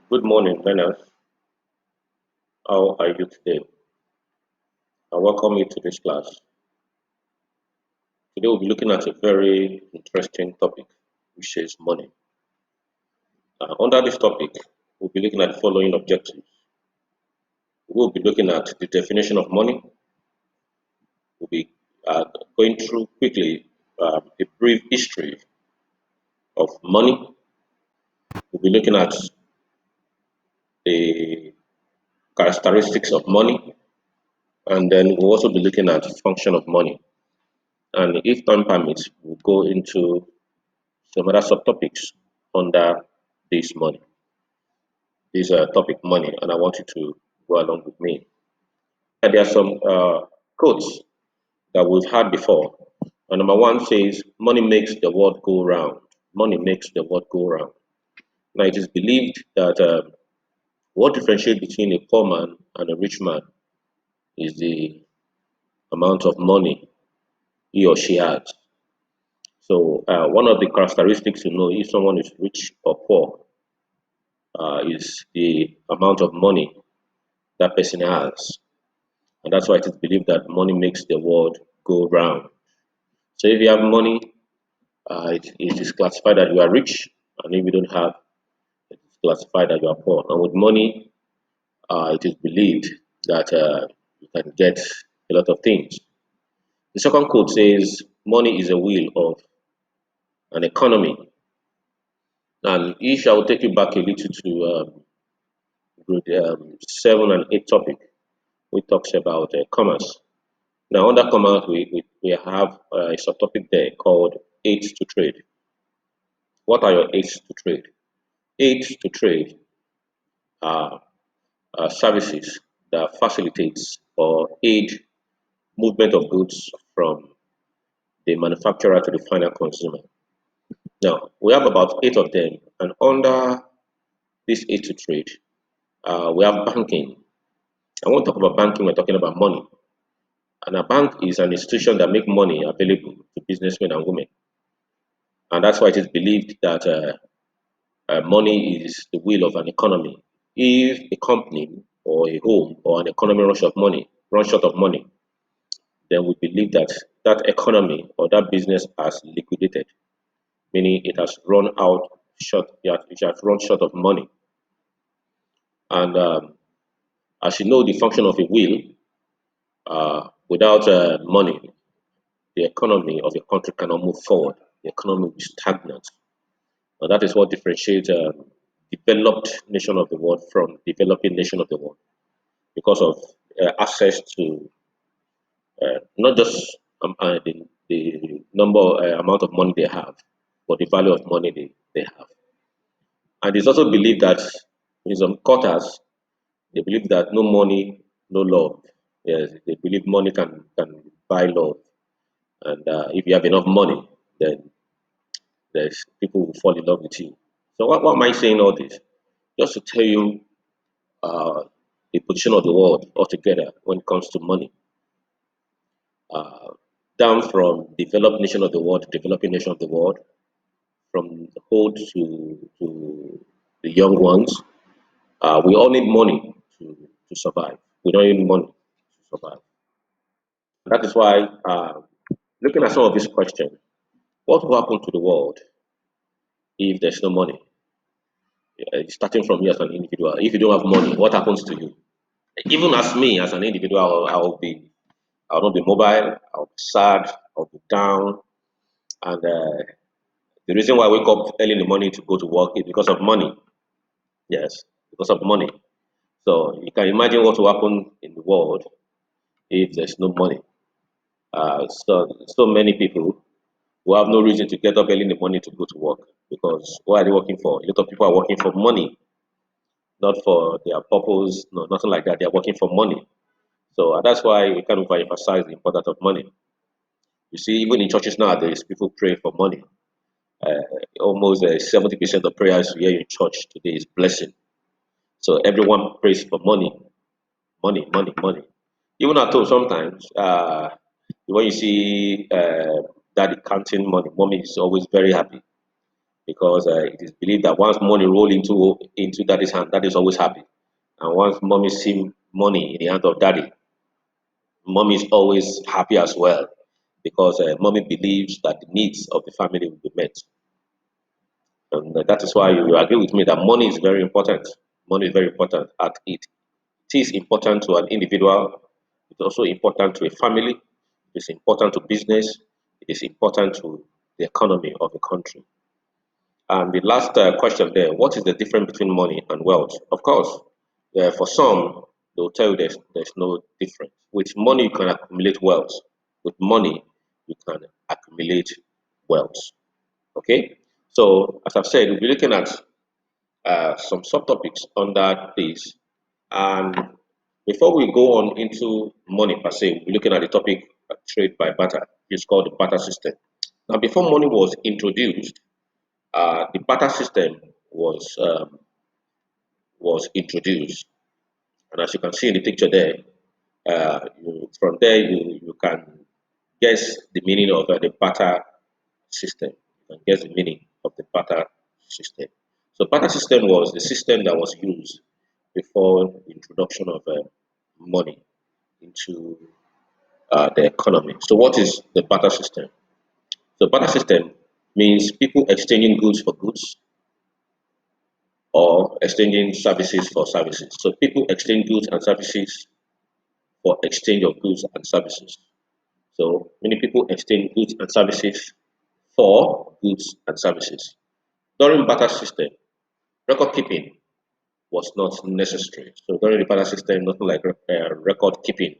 Good morning, learners. How are you today? I welcome you to this class. Today we'll be looking at a very interesting topic, which is money. Under this topic, we'll be looking at the following objectives. We'll be looking at the definition of money. We'll be going through quickly a brief history of money. We'll be looking at the characteristics of money, and then we'll also be looking at the function of money. And if time permits, we'll go into some other subtopics under this money, this topic money, and I want you to go along with me. And there are some quotes that we've had before. And number one says, money makes the world go round. Money makes the world go round. Now, it is believed that what differentiates between a poor man and a rich man is the amount of money he or she has. So, one of the characteristics to know if someone is rich or poor is the amount of money that person has. And that's why it is believed that money makes the world go round. So if you have money, it is classified that you are rich, and if you don't have, it is classified that you are poor. And with money, it is believed that you can get a lot of things. The second quote says, money is a wheel of an economy. And each I will take you back a little to grade 7 and 8 topic, which talks about commerce. Now, under commerce, we have a subtopic there called aids to trade. What are your aids to trade? Aids to trade are services that facilitates or aid movement of goods from the manufacturer to the final consumer. Now, we have about 8 of them, and under this aid to trade, we have banking. I won't talk about banking, we're talking about money. And a bank is an institution that make money available to businessmen and women. And that's why it is believed that money is the wheel of an economy. If a company or a home or an economy runs short of money, then we believe that that economy or that business has liquidated, meaning it has run out short, it has run short of money. And as you know, the function of a wheel, without money, the economy of a country cannot move forward. The economy will be stagnant. And that is what differentiates developed nation of the world from developing nation of the world because of access to not just the number amount of money they have, but the value of money they have. And it's also believed that in some quarters, they believe that no money, no love. Yes, they believe money can buy love. And if you have enough money, then there's people will fall in love with you. So what am I saying all this? Just to tell you uh, the position of the world altogether when it comes to money. Uh, Down from developed nation of the world, developing nation of the world, from the old to the young ones, we all need money to survive. We don't need money to survive. That is why, looking at some of these questions, what will happen to the world if there's no money? Starting from you as an individual, if you don't have money, what happens to you? Even as me, as an individual, I'll not be mobile, I'll be sad, I'll be down, and the reason why I wake up early in the morning to go to work is because of money. Yes, because of money. So you can imagine what will happen in the world if there's no money. So many people who have no reason to get up early in the morning to go to work because what are they working for? A lot of people are working for money, not for their purpose, no, nothing like that. They are working for money. So that's why we can overemphasize the importance of money. You see, even in churches nowadays, people pray for money. Uh, Almost 70% of prayers here in church today is blessing. So everyone prays for money, money, money, money. Even at home, sometimes when you see daddy counting money, mommy is always very happy. because it is believed that once money roll into daddy's hand, daddy is always happy, and once mommy see money in the hand of daddy, mommy is always happy as well, because mommy believes that the needs of the family will be met. And that is why you agree with me that money is very important. Money is very important. At it is important to an individual. It's also important to a family. It is important to business. It is important to the economy of the country. And the last question there: what is the difference between money and wealth? Of course, for some, they will tell you there's no difference. With money, you can accumulate wealth. With money, you can accumulate wealth. Okay. So, as I've said, we'll be looking at some subtopics under this. And before we go on into money per se, we're looking at the topic trade by barter. It's called the barter system. Now, before money was introduced, the barter system was introduced, and as you can see in the picture there, from there you can guess the meaning of the barter system. You can guess the meaning of the barter system. So barter system was the system that was used before the introduction of money into the economy. So what is the barter system? So barter system means people exchanging goods for goods or exchanging services for services. So people exchange goods and services for exchange of goods and services. So many people exchange goods and services for goods and services. During barter system, record keeping was not necessary. So during the barter system, nothing like record keeping,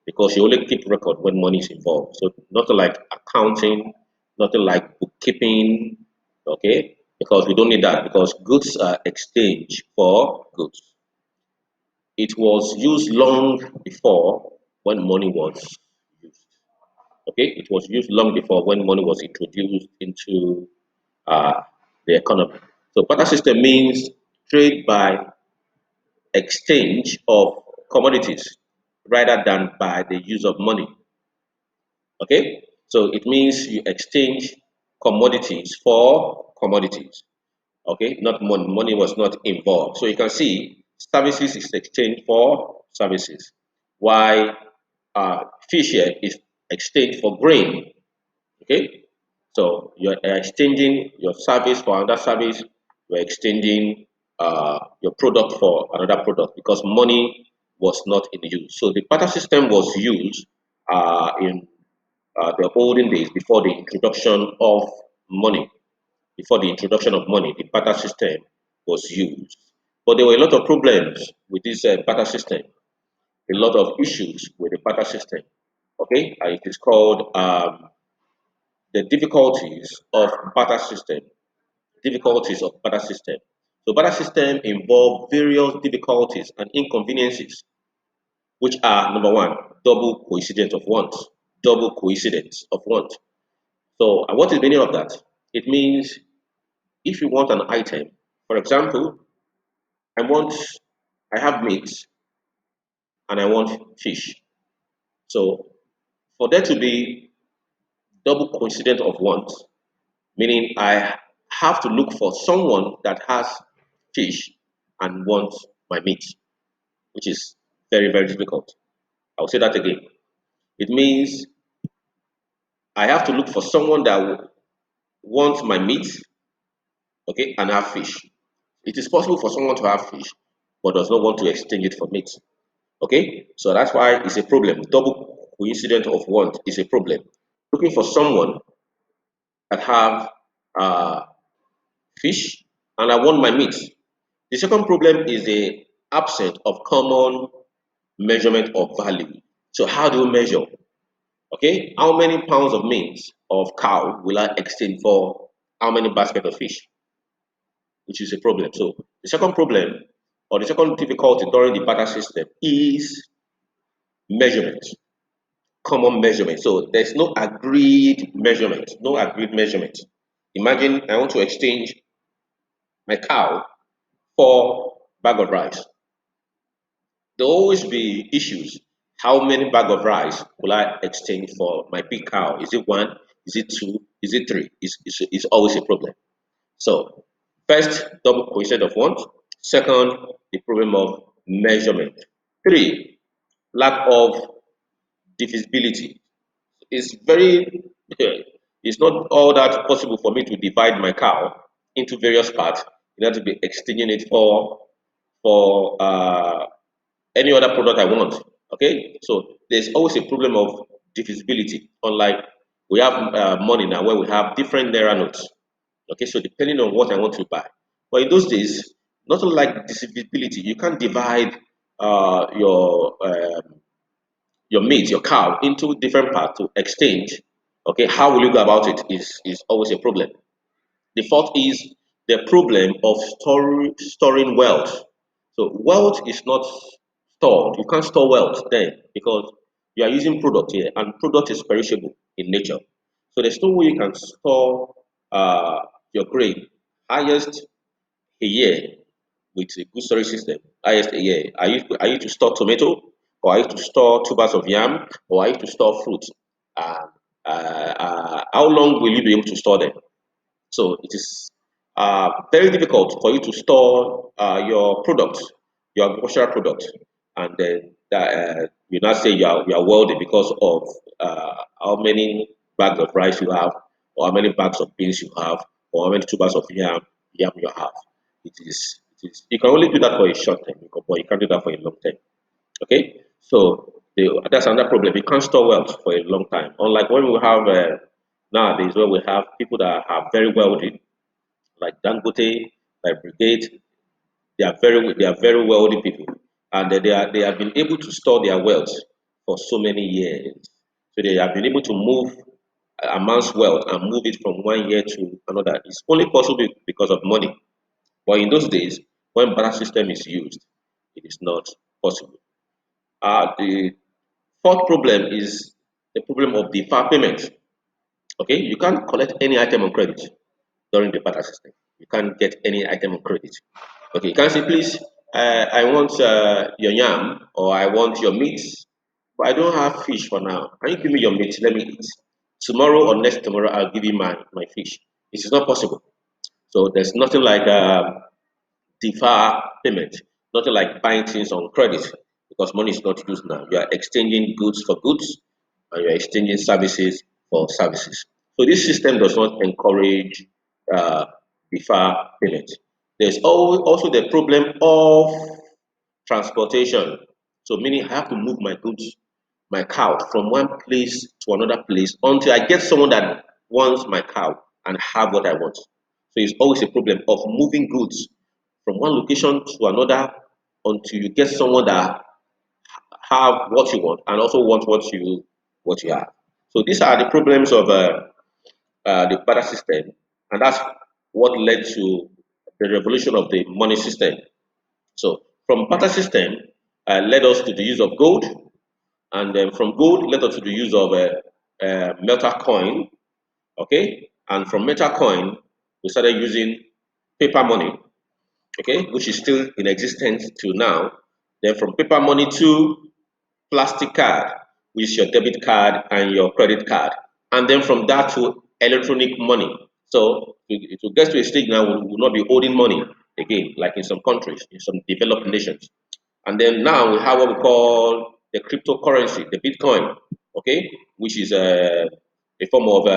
because you only keep record when money is involved. So nothing like accounting, nothing like bookkeeping, okay? Because we don't need that, because goods are exchanged for goods. It was used long before when money was used. Okay, it was used long before when money was introduced into uh, the economy. So barter system means trade by exchange of commodities rather than by the use of money. Okay, so it means you exchange commodities for commodities. Okay, not money. Money was not involved. So you can see services is exchanged for services, while fish here is exchanged for grain. Okay, so you're exchanging your service for another service. You're exchanging your product for another product because money was not in use. So the barter system was used in the olden days before the introduction of money. Before the introduction of money, the barter system was used. But there were a lot of problems with this barter system, a lot of issues with the barter system. Okay, it is called the difficulties of barter system. Difficulties of barter system. So barter system involve various difficulties and inconveniences, which are number one, double coincidence of want. Double coincidence of want. So, what is the meaning of that? It means if you want an item, for example, I want, I have meat and I want fish. So, for there to be double coincidence of want, meaning I have to look for someone that has fish and wants my meat, which is very, very difficult. I'll say that again. It means I have to look for someone that wants my meat, okay, and have fish. It is possible for someone to have fish, but does not want to exchange it for meat. Okay, so that's why it's a problem. Double coincidence of want is a problem. Looking for someone that have uh, fish and I want my meat. The second problem is the absence of common measurement of value. So how do you measure? Okay, how many pounds of meat of cow will I exchange for how many basket of fish? Which is a problem. So the second problem or the second difficulty during the barter system is measurement, common measurement. So there's no agreed measurement, no agreed measurement. Imagine I want to exchange my cow for bag of rice. There will always be issues. How many bag of rice will I exchange for my big cow? Is it one? Is it two? Is it three? It's always a problem. So, first, double coincidence of want. Second, the problem of measurement. Three, lack of divisibility. It's very, it's not all that possible for me to divide my cow into various parts in order to be exchanging it for any other product I want. Okay, so there's always a problem of divisibility. Unlike we have money now where we have different NERA notes. Okay, so depending on what I want to buy. But in those days, not unlike divisibility, you can't divide uh, your um, your meat, your cow, into different parts to exchange. Okay, how will you go about it is always a problem. The fourth is the problem of storing wealth. So wealth is not stored. You can't store wealth then because you are using product here, and product is perishable in nature. So there's no way you can store uh, your grain highest a year with a good storage system. Highest a year. Are you to store tomato, or are you to store tubers of yam, or are you to store fruit? How long will you be able to store them? So it is very difficult for you to store your product, your agricultural product, and then you now say you are wealthy because of how many bags of rice you have, or how many bags of beans you have, or how many tubers of yam you have. It is you can only do that for a short time, but you can't do that for a long time. Okay, so that's another problem. You can't store wealth for a long time. Unlike when we have nowadays, where we have people that are very wealthy, like Dangote, like Brigade, they are very wealthy people, and they have been able to store their wealth for so many years. So they have been able to move amass wealth and move it from one year to another. It's only possible because of money. But in those days, when barter system is used, it is not possible. The fourth problem is the problem of deferred payment. Okay, you can't collect any item on credit during the barter system. You can't get any item on credit. Okay, you can't say, please, I want your yam, or I want your meat, but I don't have fish for now. Can you give me your meat? Let me eat. Tomorrow or next tomorrow, I'll give you my fish. It is not possible. So there's nothing like defer payment, nothing like buying things on credit because money is not used now. You are exchanging goods for goods, and you are exchanging services for services. So this system does not encourage uh, defer payment. There's also the problem of transportation. So meaning I have to move my goods, my cow from one place to another place until I get someone that wants my cow and have what I want. So it's always a problem of moving goods from one location to another until you get someone that have what you want and also want what you have. So these are the problems of the barter system, and that's what led to the revolution of the money system. So from barter system led us to the use of gold, and then from gold led us to the use of metal coin. Okay, and from metal coin we started using paper money. Okay, which is still in existence till now. Then from paper money to plastic card, which is your debit card and your credit card, and then from that to electronic money. So it will get to a stage now we will not be holding money again, like in some countries, in some developed nations. And then now we have what we call the cryptocurrency, the Bitcoin, okay, which is a form of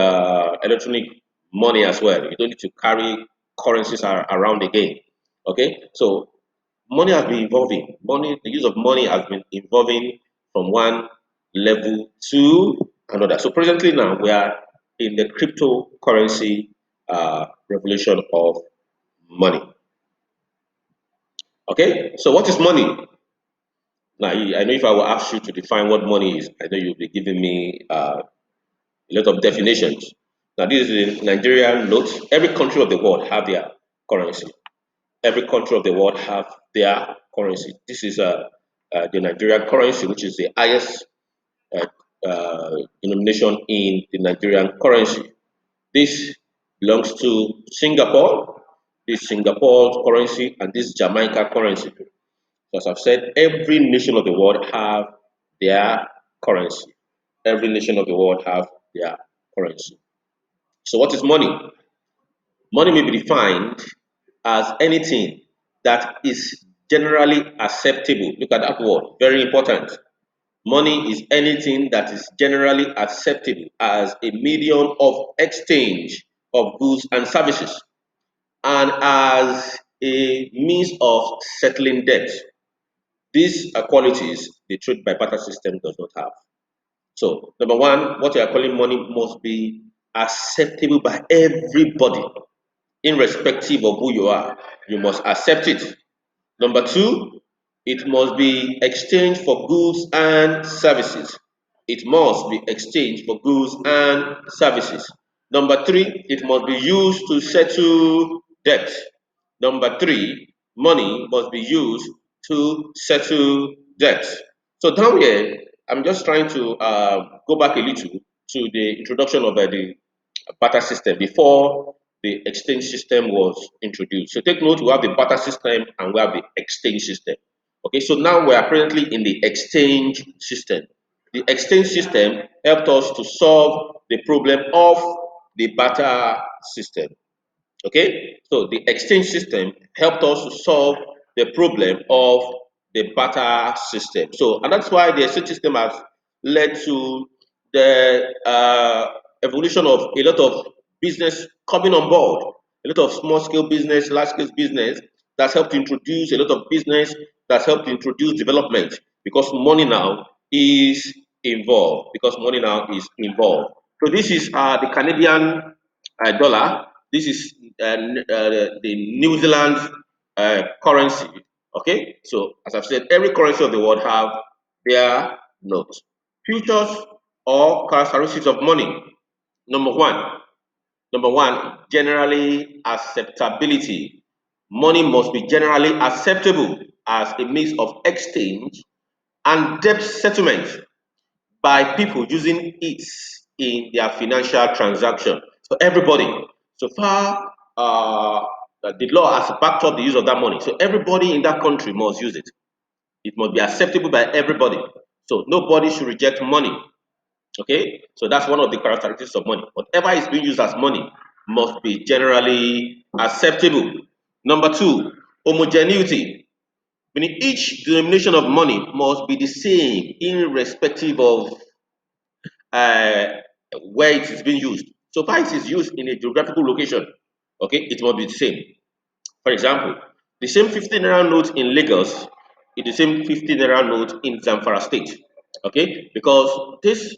electronic money as well. You don't need to carry currencies around again, okay. So money has been evolving. Money, the use of money has been evolving from one level to another. So presently now we are in the cryptocurrency revolution of money. Okay, so what is money? Now, I know if I will ask you to define what money is, I know you'll be giving me a lot of definitions. Now, this is the Nigerian notes. Every country of the world have their currency. Every country of the world have their currency. This is the Nigerian currency, which is the highest uh, denomination in the Nigerian currency. This belongs to Singapore, this Singapore currency, and this Jamaica currency. As I've said, every nation of the world have their currency. Every nation of the world have their currency. So what is money? Money may be defined as anything that is generally acceptable. Look at that word, very important. Money is anything that is generally acceptable as a medium of exchange of goods and services and as a means of settling debt. These are qualities the trade by barter system does not have. So, number one, what you are calling money must be acceptable by everybody, irrespective of who you are. You must accept it. Number two, it must be exchanged for goods and services. It must be exchanged for goods and services. Number three, it must be used to settle debt. Number three, money must be used to settle debt. So down here, I'm just trying to go back a little to the introduction of the barter system before the exchange system was introduced. So take note, we have the barter system and we have the exchange system. Okay, so now we are currently in the exchange system. The exchange system helped us to solve the problem of the barter system. Okay, so the exchange system helped us to solve the problem of the barter system. So, and that's why the exchange system has led to the evolution of a lot of business coming on board, a lot of small scale business, large scale business that's helped introduce a lot of business, that's helped introduce development because money now is involved. Because money now is involved. So this is the Canadian dollar. This is the New Zealand currency. Okay, so as I've said, every currency of the world have their notes. Futures or characteristics of money. Number one, generally acceptability. Money must be generally acceptable as a means of exchange and debt settlement by people using it in their financial transaction. So everybody, so far, the law has backed up the use of that money. So everybody in that country must use it. It must be acceptable by everybody. So nobody should reject money. Okay, so that's one of the characteristics of money. Whatever is being used as money must be generally acceptable. Number two, homogeneity. Meaning each denomination of money must be the same irrespective of uh, where it is being used. So far it is used in a geographical location, okay, it must be the same. For example, the same 50 naira note in Lagos is the same 50 naira note in Zamfara state, okay, because this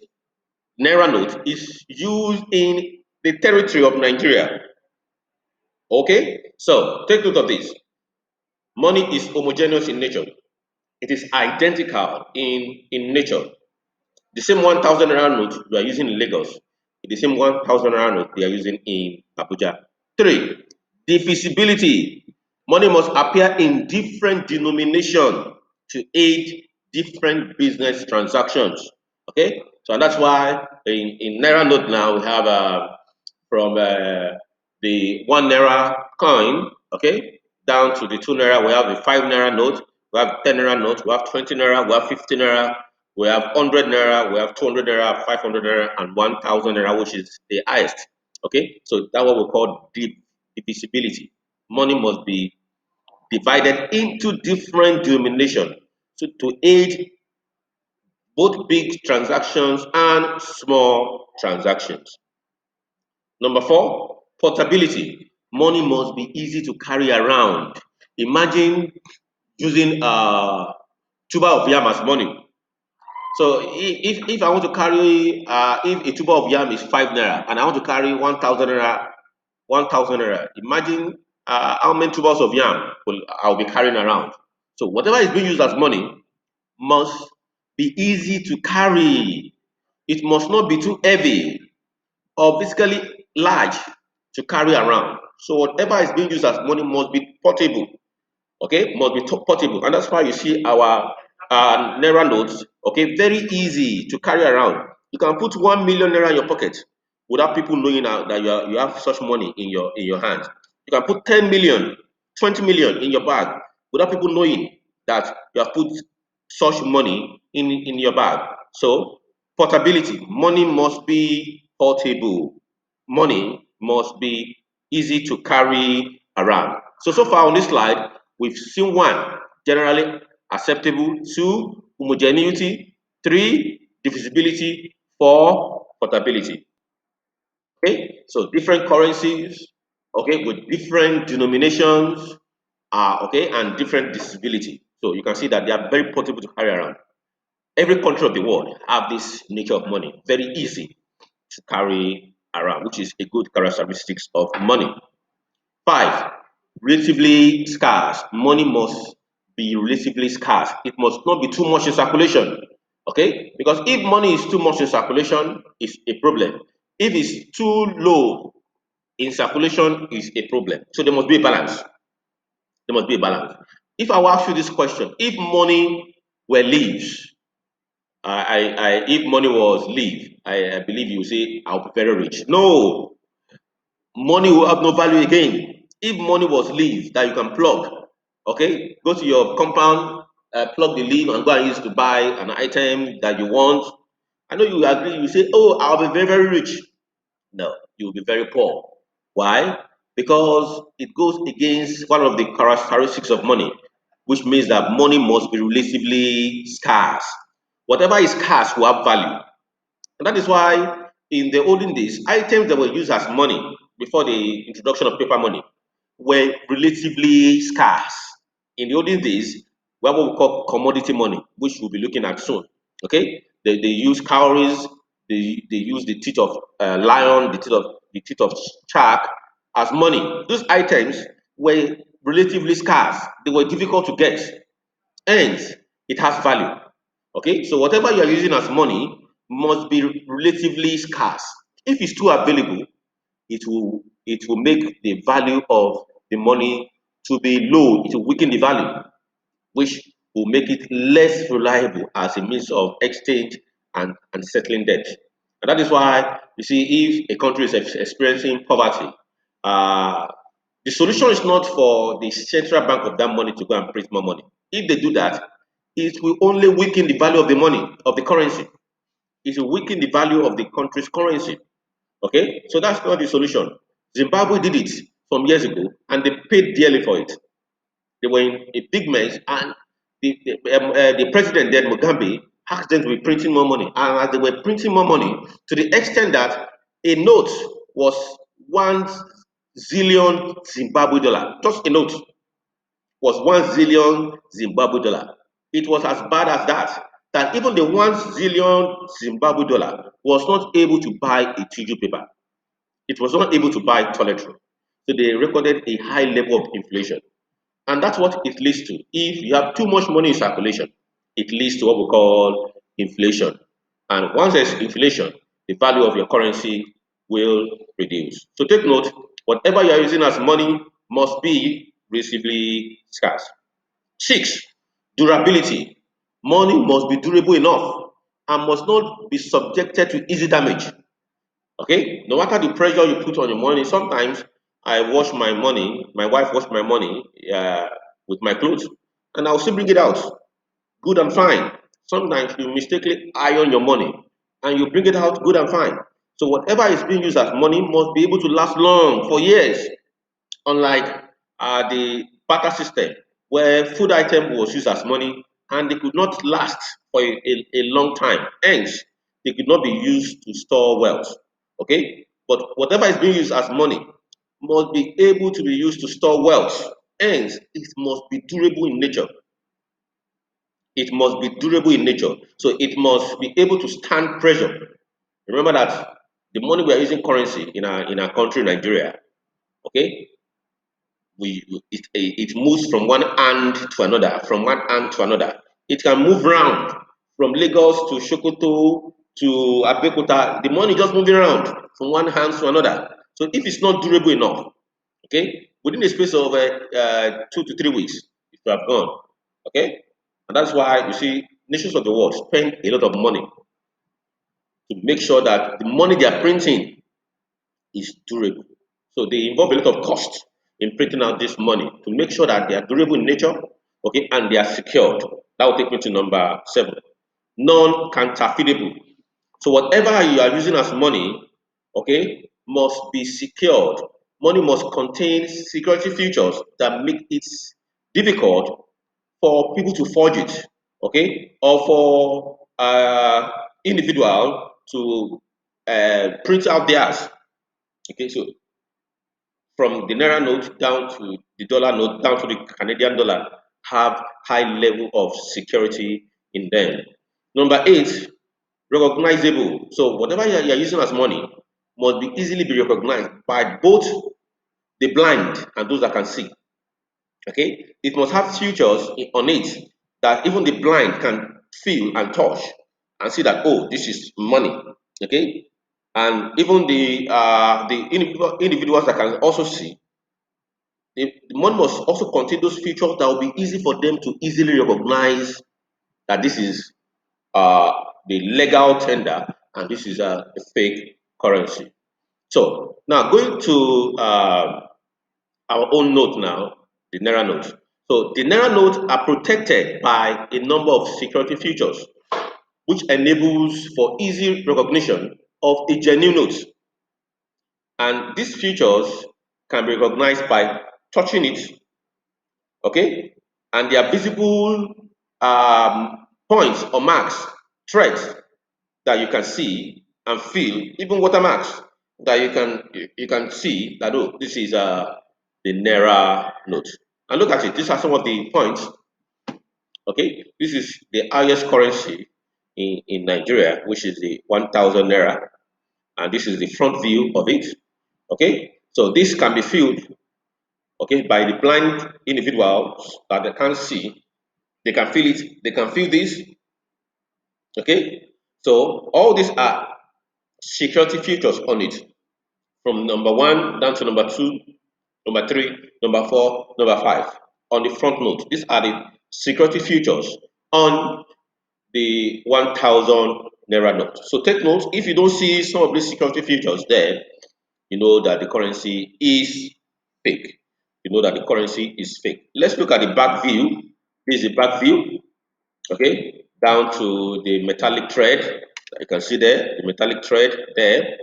naira note is used in the territory of Nigeria. Okay, so take note of this. Money is homogeneous in nature. It is identical in nature. The same 1,000 naira note you are using in Lagos, the same 1,000 naira note they are using in Abuja. Three, divisibility. Money must appear in different denomination to aid different business transactions. Okay, so and that's why in Naira note now we have from the 1 naira coin, okay, down to the 2 naira. We have the 5 naira note, we have 10 naira note, we have 20 naira, we have 50 naira, we have 100 naira, we have 200 naira, 500 naira, and 1,000 naira, which is the highest. Okay, so that's what we call divisibility. Money must be divided into different denominations to aid both big transactions and small transactions. Number four, portability. Money must be easy to carry around. Imagine using tuber of yam as money. So if I want to carry if a tuber of yam is 5 naira and I want to carry 1,000 naira, imagine how many tubers of yam I'll be carrying around. So whatever is being used as money must be easy to carry. It must not be too heavy or physically large to carry around. So whatever is being used as money must be portable. Okay, must be portable, and that's why you see our naira notes. Okay, very easy to carry around. You can put 1 million naira in your pocket without people knowing that you have such money in your hand. You can put 10 million, 20 million in your bag without people knowing that you have put such money in your bag. So portability, money must be portable. Money must be easy to carry around. So far on this slide, we've seen one, generally acceptable, two, homogeneity, three, divisibility, four, portability. Okay, so different currencies, okay, with different denominations, okay, and different divisibility. So you can see that they are very portable to carry around. Every country of the world have this nature of money, very easy to carry around, which is a good characteristics of money. Five, relatively scarce. Money must be relatively scarce. It must not be too much in circulation. Okay? Because if money is too much in circulation, it's a problem. If it's too low in circulation, it's a problem. So there must be a balance. There must be a balance. If I will ask you this question, if money were leaves, if money was leaf, I believe you say I'll be very rich. No, money will have no value again. If money was leaf that you can plug, okay, go to your compound, plug the leaf and go and use to buy an item that you want. I know you agree, you say, oh, I'll be very, very rich. No, you'll be very poor. Why? Because it goes against one of the characteristics of money, which means that money must be relatively scarce. Whatever is scarce will have value. And that is why in the olden days, items that were used as money before the introduction of paper money were relatively scarce. In the olden days, we have what we call commodity money, which we'll be looking at soon. Okay, they use cowries, they use the teeth of lion, the teeth of shark as money. Those items were relatively scarce. They were difficult to get. Hence, it has value. Okay, so whatever you are using as money must be relatively scarce. If it's too available, it will make the value of the money to be low. It will weaken the value, which will make it less reliable as a means of exchange and settling debt. And that is why you see, if a country is experiencing poverty, uh, the solution is not for the central bank of that money to go and print more money. If they do that, it will only weaken the value of the money, of the currency. It will weaken the value of the country's currency. Okay, so that's not the solution. Zimbabwe did it some years ago and they paid dearly for it. They were in a big mess, and the president then, Mugabe, asked them to be printing more money. And as they were printing more money, to the extent that a note was 1 zillion Zimbabwe dollar. Just a note was 1 zillion Zimbabwe dollar. It was as bad as that. That even the 1 zillion Zimbabwe dollar was not able to buy a tissue paper. It was not able to buy toilet roll. So they recorded a high level of inflation. And that's what it leads to. If you have too much money in circulation, it leads to what we call inflation. And once there's inflation, the value of your currency will reduce. So take note, whatever you are using as money must be reasonably scarce. Six, durability. Money must be durable enough and must not be subjected to easy damage. Okay, no matter the pressure you put on your money, sometimes I wash my money, my wife wash my money with my clothes, and I'll still bring it out good and fine. Sometimes you mistakenly iron your money and you bring it out good and fine. So whatever is being used as money must be able to last long for years, unlike the barter system where food item was used as money and they could not last for a long time. Hence, they could not be used to store wealth. Okay, but whatever is being used as money must be able to be used to store wealth. Hence, it must be durable in nature. It must be durable in nature. So it must be able to stand pressure. Remember that the money we are using currency in our country, Nigeria, okay, it moves from one hand to another, from one hand to another. It can move around from Lagos to Sokoto to Abeokuta. The money just moving around from one hand to another. So if it's not durable enough, okay, within the space of 2 to 3 weeks, it will have gone. Okay, and that's why you see nations of the world spend a lot of money to make sure that the money they are printing is durable. So they involve a lot of cost in printing out this money to make sure that they are durable in nature, okay, and they are secured. That will take me to number 7. Non-counterfeitable. So whatever you are using as money, okay, must be secured. money must contain security features that make it difficult for people to forge it, okay, or for individual to print out theirs. Okay, so from the NERA note down to the dollar note down to the Canadian dollar have high level of security in them. Number eight, recognizable. So whatever you're using as money must be easily be recognized by both the blind and those that can see. Okay, it must have features on it that even the blind can feel and touch and see that, oh, this is money. Okay, and even the individuals that can also see, the money must also contain those features that will be easy for them to easily recognize that this is uh, the legal tender and this is a fake currency. So now going to our own note now, the NERA note. So the NERA notes are protected by a number of security features, which enables for easy recognition of a genuine note. And these features can be recognized by touching it, okay? And there are visible points or marks, threads that you can see and feel, even watermarks that you can see that, oh, this is the NERA note. And look at it. These are some of the points. Okay, this is the highest currency in Nigeria, which is the 1,000 NERA, and this is the front view of it. Okay, so this can be filled, okay, by the blind individuals that they can't see. They can feel it. They can feel this. Okay, so all these are security features on it, from number one down to number two, number three, number four, number five on the front note. These are the security features on the 1,000 NERA note. So take note, if you don't see some of these security features there, you know that the currency is fake. You know that the currency is fake. Let's look at the back view. This is the back view, okay, down to the metallic thread. You can see there, the metallic thread there,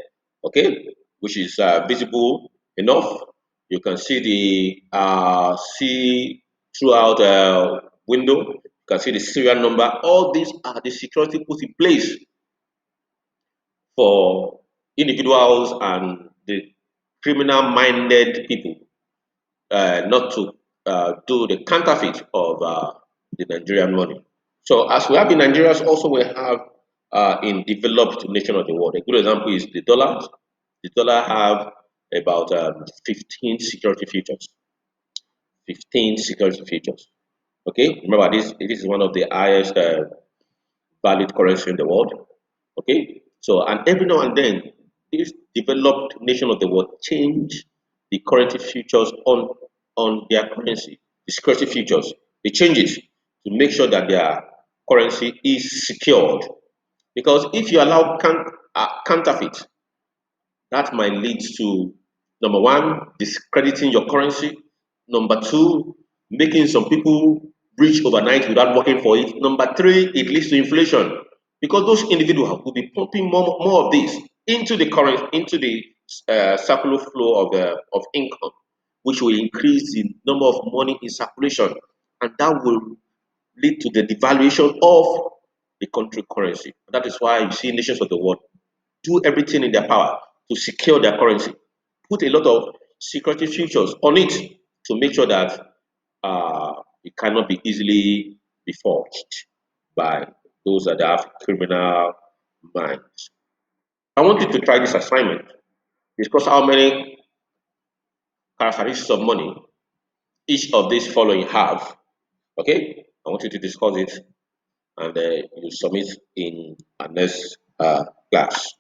okay, which is visible enough. You can see the see throughout window. You can see the serial number. All these are the security put in place for individuals and the criminal-minded people not to do the counterfeit of the Nigerian money. So as we have in Nigeria, also we have in developed nation of the world. A good example is the dollar. The dollar have about 15 security features. 15 security features. Okay, remember this is one of the highest valid currency in the world. Okay, so and every now and then, these developed nation of the world change the currency features on their currency, the security features. They change it to make sure that their currency is secured. Because if you allow counterfeit, that might lead to number one, discrediting your currency. Number two, making some people rich overnight without working for it. Number three, it leads to inflation because those individuals will be pumping more of this into the current into the circular flow of income, which will increase the number of money in circulation, and that will lead to the devaluation of the country currency. That is why you see nations of the world do everything in their power to secure their currency, put a lot of security features on it to make sure that it cannot be easily be forged by those that have criminal minds. I want you to try this assignment. Discuss how many characteristics of money each of these following have. Okay, I want you to discuss it and you submit in our next class.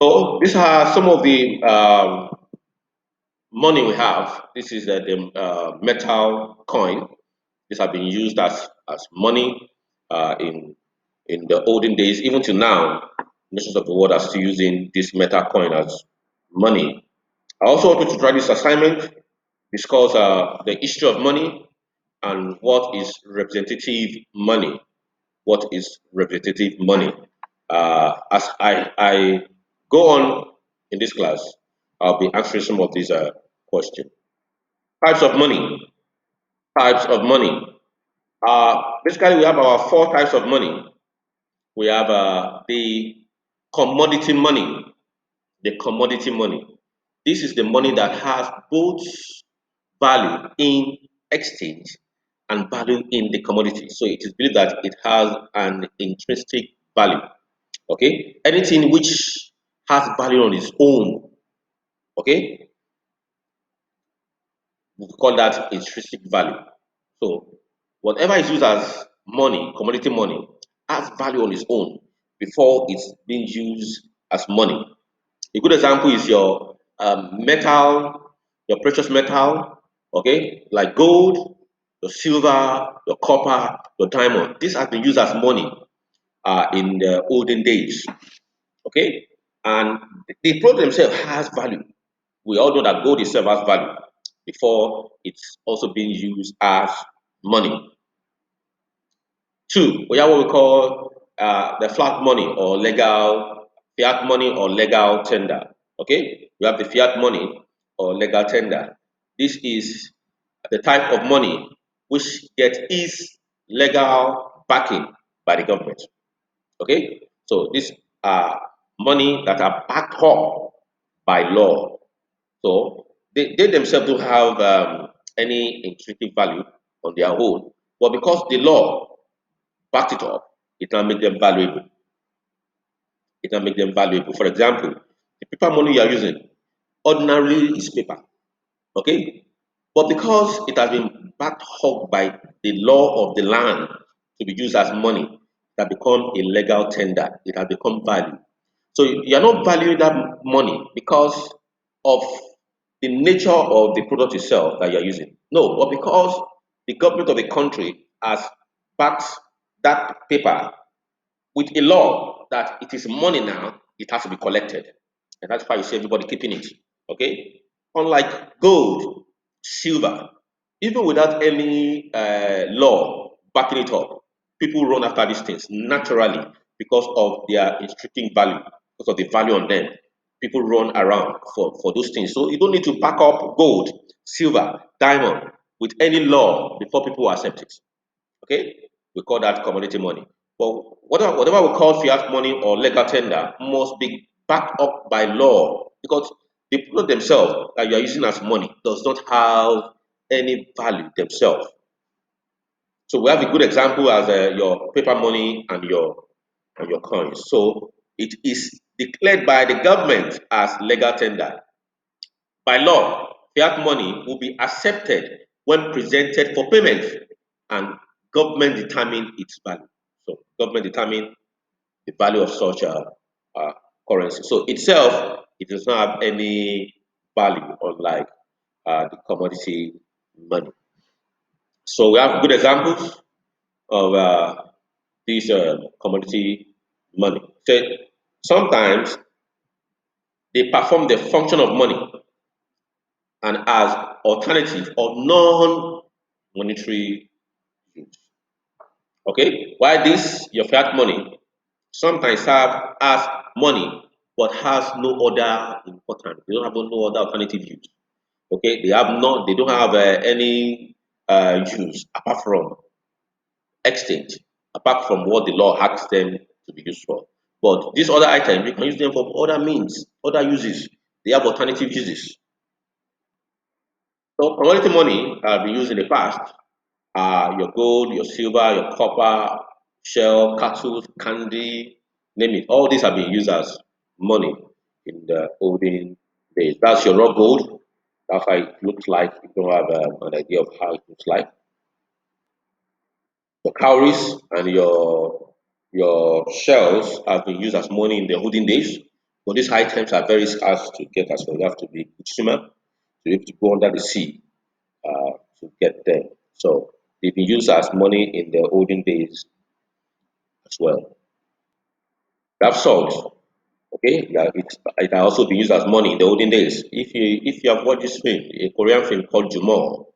So these are some of the money we have. This is the metal coin. These have been used as money in the olden days. Even to now, nations of the world are still using this metal coin as money. I also want you to try this assignment, discuss the history of money and what is representative money. What is representative money? As I go on in this class, I'll be answering some of these questions. Types of money. Types of money. Basically, we have our four types of money. We have the commodity money. The commodity money. This is the money that has both value in exchange and value in the commodity. So it is believed that it has an intrinsic value. Okay, anything which has value on its own, okay, we call that intrinsic value. So whatever is used as money, commodity money, has value on its own before it's being used as money. A good example is your metal, your precious metal, okay, like gold, your silver, your copper, your diamond. This has been used as money in the olden days, okay, and the product themselves has value. We all know that gold itself has value before it's also being used as money. Two, we have what we call the flat money or legal fiat money or legal tender. Okay, we have the fiat money or legal tender. This is the type of money which gets its legal backing by the government. Okay, so these are money that are backed up by law. So they themselves don't have any intrinsic value on their own, but because the law backed it up, it can make them valuable. It can make them valuable. For example, the paper money you are using ordinarily is paper, okay? But because it has been backed up by the law of the land to be used as money, it has become a legal tender. It has become value. So you are not valuing that money because of the nature of the product itself that you are using. No, but because the government of the country has backed that paper with a law that it is money now, it has to be collected. And that's why you see everybody keeping it. Okay? Unlike gold, silver, even without any law backing it up, people run after these things naturally because of their intrinsic value, because of the value on them. People run around for those things. So you don't need to back up gold, silver, diamond with any law before people accept it. Okay, we call that commodity money. But whatever we call fiat money or legal tender must be backed up by law because the product themselves that you are using as money does not have any value themselves. So we have a good example as your paper money and your coins. So it is declared by the government as legal tender. By law, fiat money will be accepted when presented for payment and government determine its value. So government determine the value of such uh, currency. So itself, it does not have any value unlike the commodity money. So we have good examples of these commodity money. So sometimes they perform the function of money and as alternative or non-monetary use. Okay, while this your fiat money sometimes serve as money but has no other important. They don't have no other alternative use. Okay, they don't have any use apart from exchange, apart from what the law asks them to be used for. But these other items, you can use them for other means, other uses. They have alternative uses. So commodity money have been used in the past. Your gold, your silver, your copper, shell, cattle, candy, name it. All these have been used as money in the olden days. That's your raw gold. That's how it looks like. You don't have an idea of how it looks like. Your cowries and your shells have been used as money in the olden days. But these items are very scarce to get as well. You have to be a swimmer to be able to go under the sea to get them. So they've been used as money in the olden days as well. We have salt. Okay, yeah, it can also be used as money in the olden days. If you have watched this film, a Korean film called Jumo,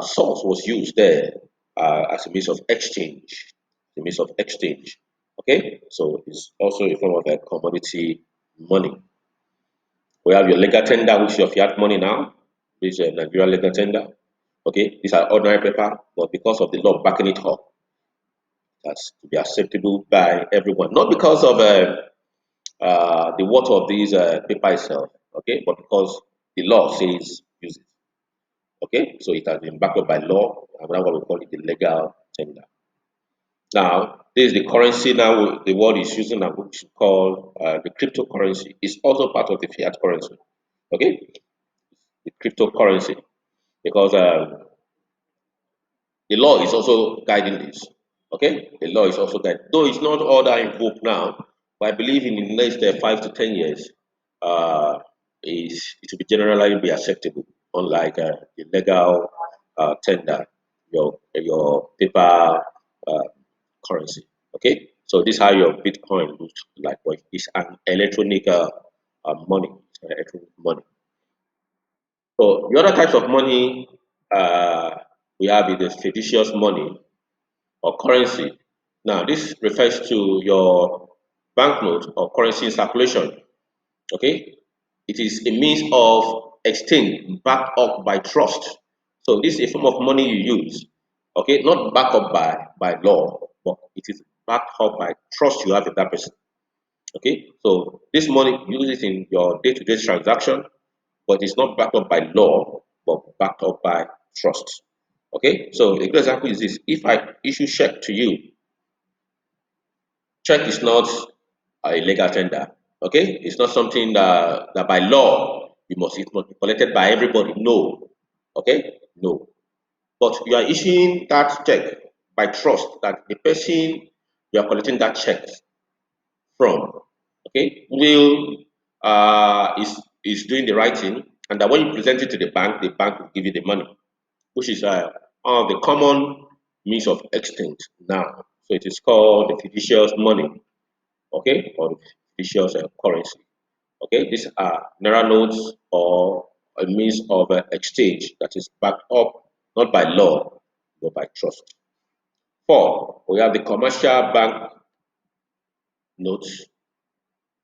salt was used there as a means of exchange. A means of exchange. Okay, so it's also a form of a commodity money. We have your legal tender, which is your fiat money now. This is a Nigerian legal tender. Okay, these are ordinary paper, but because of the law backing it up, it has to be acceptable by everyone. Not because of the worth of these paper itself, okay, but because the law says use it. Okay, so it has been backed up by law, and that's what we call it the legal tender. Now, this is the currency now the world is using now, which we call the cryptocurrency. It's also part of the fiat currency. Okay, the cryptocurrency, because the law is also guiding this. Okay, the law is also guiding, though it's not all that invoked now, but I believe in the next 5 to 10 years, uh, it will be generally be acceptable, unlike the legal tender, your paper uh, currency. Okay, so this is how your Bitcoin looks like. But it's an electronic money. It's an electronic money. So the other types of money uh, we have is the fiducious money or currency. Now, this refers to your banknote or currency in circulation. Okay, it is a means of exchange backed up by trust. So this is a form of money you use. Okay, not backed up by law, but it is backed up by trust you have in that person. Okay, so this money you use it in your day-to-day transaction, but it's not backed up by law, but backed up by trust. Okay, so a good example is this: if I issue check to you, check is not a legal tender. Okay, it's not something that by law it must be collected by everybody. No, okay, no. But you are issuing that check by trust that the person you are collecting that check from, okay, will is doing the right thing, and that when you present it to the bank will give you the money, which is one of the common means of exchange now. So it is called the fiducious money, okay, or the fiducious currency. Okay, these are NERA notes or a means of exchange that is backed up not by law but by trust. Four, we have the commercial bank notes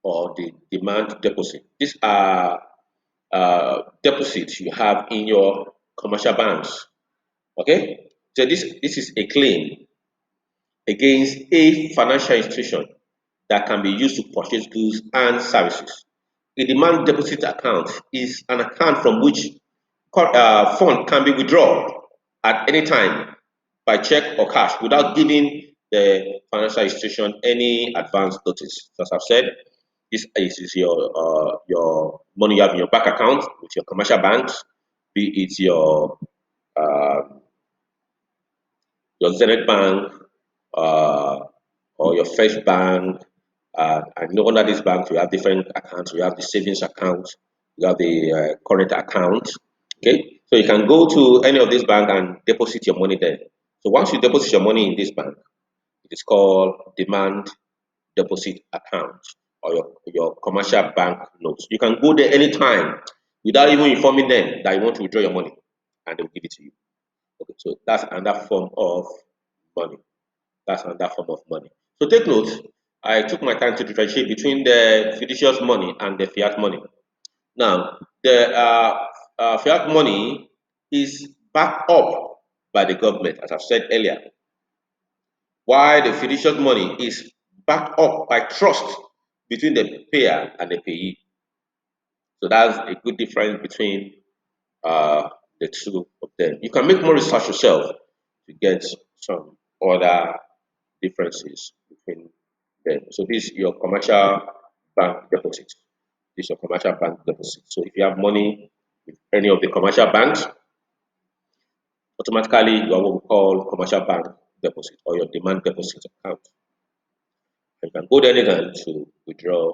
or the demand deposit. These are deposits you have in your commercial banks. Okay, so this is a claim against a financial institution that can be used to purchase goods and services. A demand deposit account is an account from which fund can be withdrawn at any time by check or cash without giving the financial institution any advance notice. As I've said, this is your money you have in your bank account with your commercial banks, be it uh, your Zenith Bank uh, or your First Bank. I know under this bank you have different accounts. You have the savings account, you have the current account. Okay, so you can go to any of these banks and deposit your money there. So once you deposit your money in this bank, it is called demand deposit account or your commercial bank notes. You can go there anytime without even informing them that you want to withdraw your money, and they'll give it to you. Okay, so that's another form of money. That's another form of money. So take note, I took my time to differentiate between the fiducious money and the fiat money. Now, the fiat money is backed up by the government, as I've said earlier, while the fiducious money is backed up by trust between the payer and the payee. So that's a good difference between the two of them. You can make more research yourself to get some other differences between them. So this is your commercial bank deposit. This is your commercial bank deposit. So if you have money with any of the commercial banks, automatically you are what we call commercial bank deposit or your demand deposit account. You can go there anytime to withdraw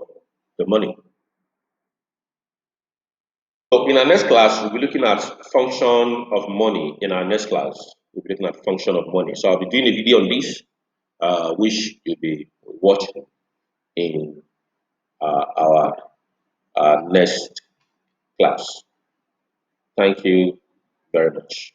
the money. So in our next class, we'll be looking at function of money. In our next class, we'll be looking at function of money. So I'll be doing a video on this, which you'll be watching in our next class. Thank you very much.